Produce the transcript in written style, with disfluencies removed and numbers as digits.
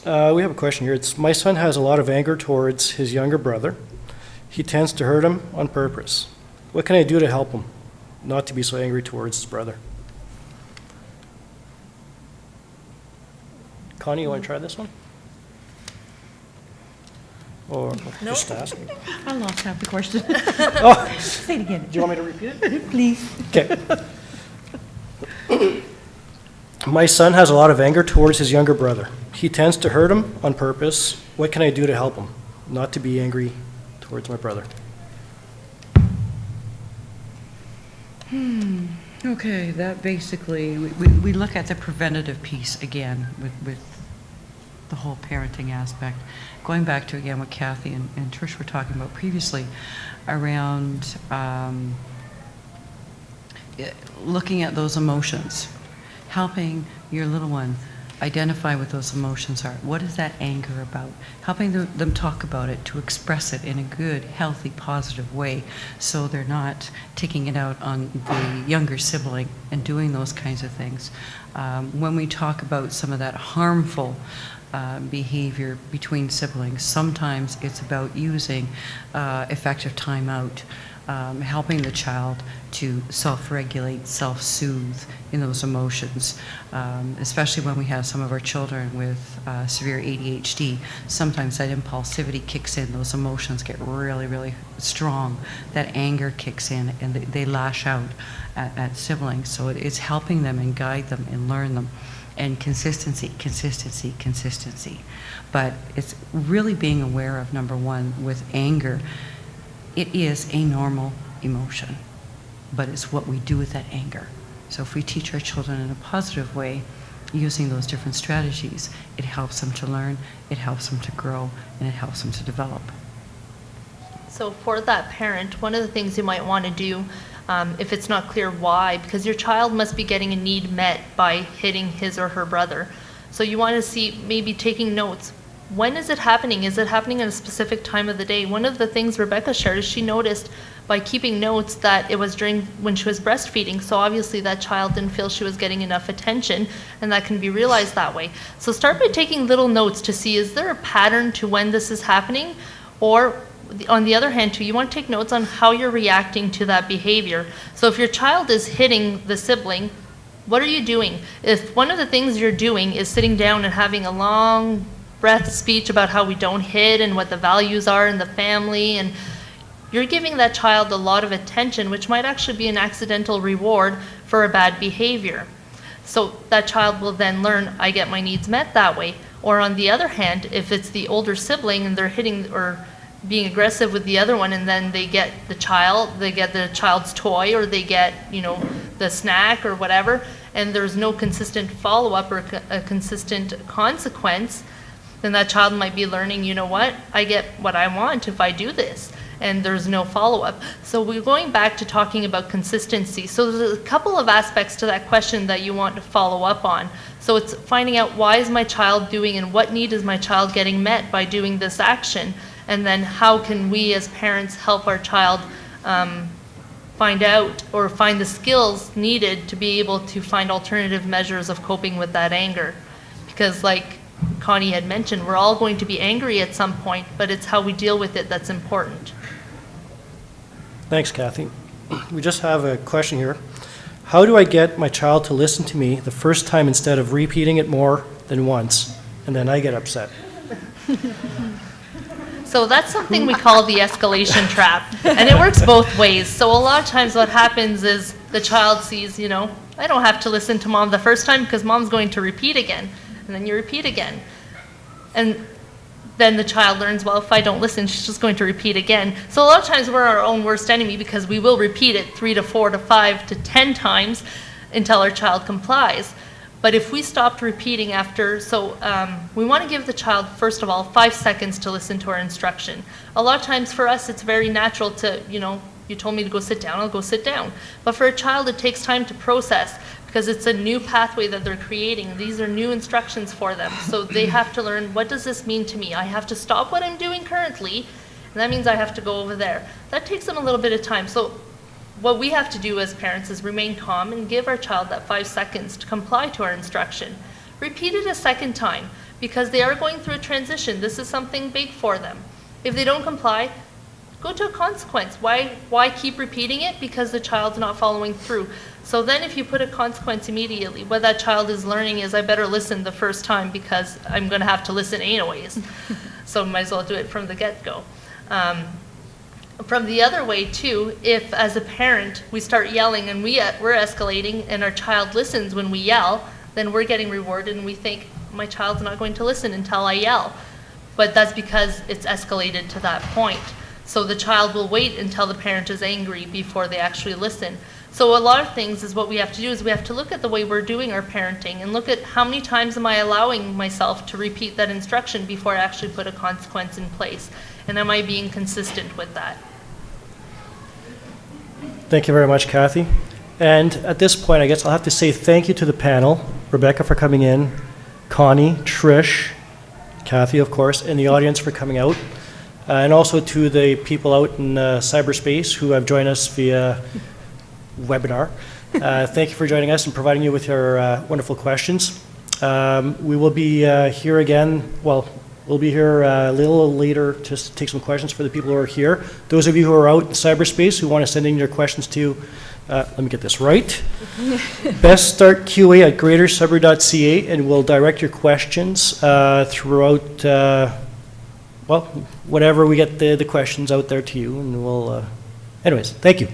We have a question here. My son has a lot of anger towards his younger brother. He tends to hurt him on purpose. What can I do to help him not to be so angry towards his brother? Connie, you want to try this one? Or just ask me? I lost half the question. Oh, Say it again. do you want me to repeat it? Please. Okay. My son has a lot of anger towards his younger brother. He tends to hurt him on purpose. What can I do to help him not to be angry towards my brother? Okay, that basically, we look at the preventative piece again with the whole parenting aspect. Going back to, again, what Kathy and Trish were talking about previously around looking at those emotions, helping your little one identify what those emotions are. What is that anger about? Helping them talk about it, to express it in a good, healthy, positive way so they're not taking it out on the younger sibling and doing those kinds of things. When we talk about some of that harmful behavior between siblings, sometimes it's about using effective timeout, helping the child to self-regulate, self-soothe in those emotions, especially when we have some of our children with severe ADHD. Sometimes that impulsivity kicks in, those emotions get really, really strong, that anger kicks in, and they lash out at siblings. So it's helping them and guide them and learn them. And consistency. But it's really being aware of, number one, with anger, it is a normal emotion, but it's what we do with that anger. So if we teach our children in a positive way, using those different strategies, it helps them to learn, it helps them to grow, and it helps them to develop. So for that parent, one of the things you might want to do, if it's not clear why, because your child must be getting a need met by hitting his or her brother. So you want to see, maybe taking notes. When is it happening? Is it happening at a specific time of the day? One of the things Rebecca shared is she noticed by keeping notes that it was during when she was breastfeeding. So obviously that child didn't feel she was getting enough attention, and that can be realized that way. So start by taking little notes to see, is there a pattern to when this is happening? Or on the other hand, too, you want to take notes on how you're reacting to that behavior. So if your child is hitting the sibling, what are you doing? If one of the things you're doing is sitting down and having a long breath speech about how we don't hit and what the values are in the family, and you're giving that child a lot of attention, which might actually be an accidental reward for a bad behavior. So that child will then learn, I get my needs met that way. Or on the other hand, if it's the older sibling and they're hitting or being aggressive with the other one, and then they get the child's toy, or they get, the snack or whatever, and there's no consistent follow-up or a consistent consequence, then that child might be learning, you know what, I get what I want if I do this, and there's no follow-up. So we're going back to talking about consistency. So there's a couple of aspects to that question that you want to follow up on. So it's finding out, why is my child doing, and what need is my child getting met by doing this action? And then how can we as parents help our child find out or find the skills needed to be able to find alternative measures of coping with that anger? Because like Connie had mentioned, we're all going to be angry at some point, but it's how we deal with it that's important. Thanks, Kathy. We just have a question here. How do I get my child to listen to me the first time instead of repeating it more than once, and then I get upset? So that's something we call the escalation trap, and it works both ways. So a lot of times what happens is the child sees, I don't have to listen to mom the first time because mom's going to repeat again, and then you repeat again. And then the child learns, well, if I don't listen, she's just going to repeat again. So a lot of times we're our own worst enemy, because we will repeat it 3 to 4 to 5 to 10 times until our child complies. But if we stopped repeating after, we want to give the child, first of all, 5 seconds to listen to our instruction. A lot of times for us, it's very natural to, you told me to go sit down, I'll go sit down. But for a child, it takes time to process, because it's a new pathway that they're creating. These are new instructions for them. So they have to learn, what does this mean to me? I have to stop what I'm doing currently, and that means I have to go over there. That takes them a little bit of time. So what we have to do as parents is remain calm and give our child that 5 seconds to comply to our instruction. Repeat it a second time, because they are going through a transition. This is something big for them. If they don't comply, go to a consequence. Why keep repeating it? Because the child's not following through. So then if you put a consequence immediately, what that child is learning is, I better listen the first time because I'm going to have to listen anyways. So might as well do it from the get-go. From the other way too, if as a parent we start yelling and we're escalating and our child listens when we yell, then we're getting rewarded and we think, my child's not going to listen until I yell. But that's because it's escalated to that point. So the child will wait until the parent is angry before they actually listen. So a lot of things is what we have to do is we have to look at the way we're doing our parenting and look at how many times am I allowing myself to repeat that instruction before I actually put a consequence in place. And am I being consistent with that? Thank you very much, Kathy. And at this point, I guess I'll have to say thank you to the panel, Rebecca for coming in, Connie, Trish, Kathy, of course, and the audience for coming out, and also to the people out in cyberspace who have joined us via webinar. Thank you for joining us and providing you with your wonderful questions. We will be here again, well, we'll be here a little later just to take some questions for the people who are here. Those of you who are out in cyberspace who want to send in your questions to, let me get this right, beststartqa@greatersudbury.ca, and we'll direct your questions throughout, well, whatever we get the questions out there to you, and we'll, anyways, thank you.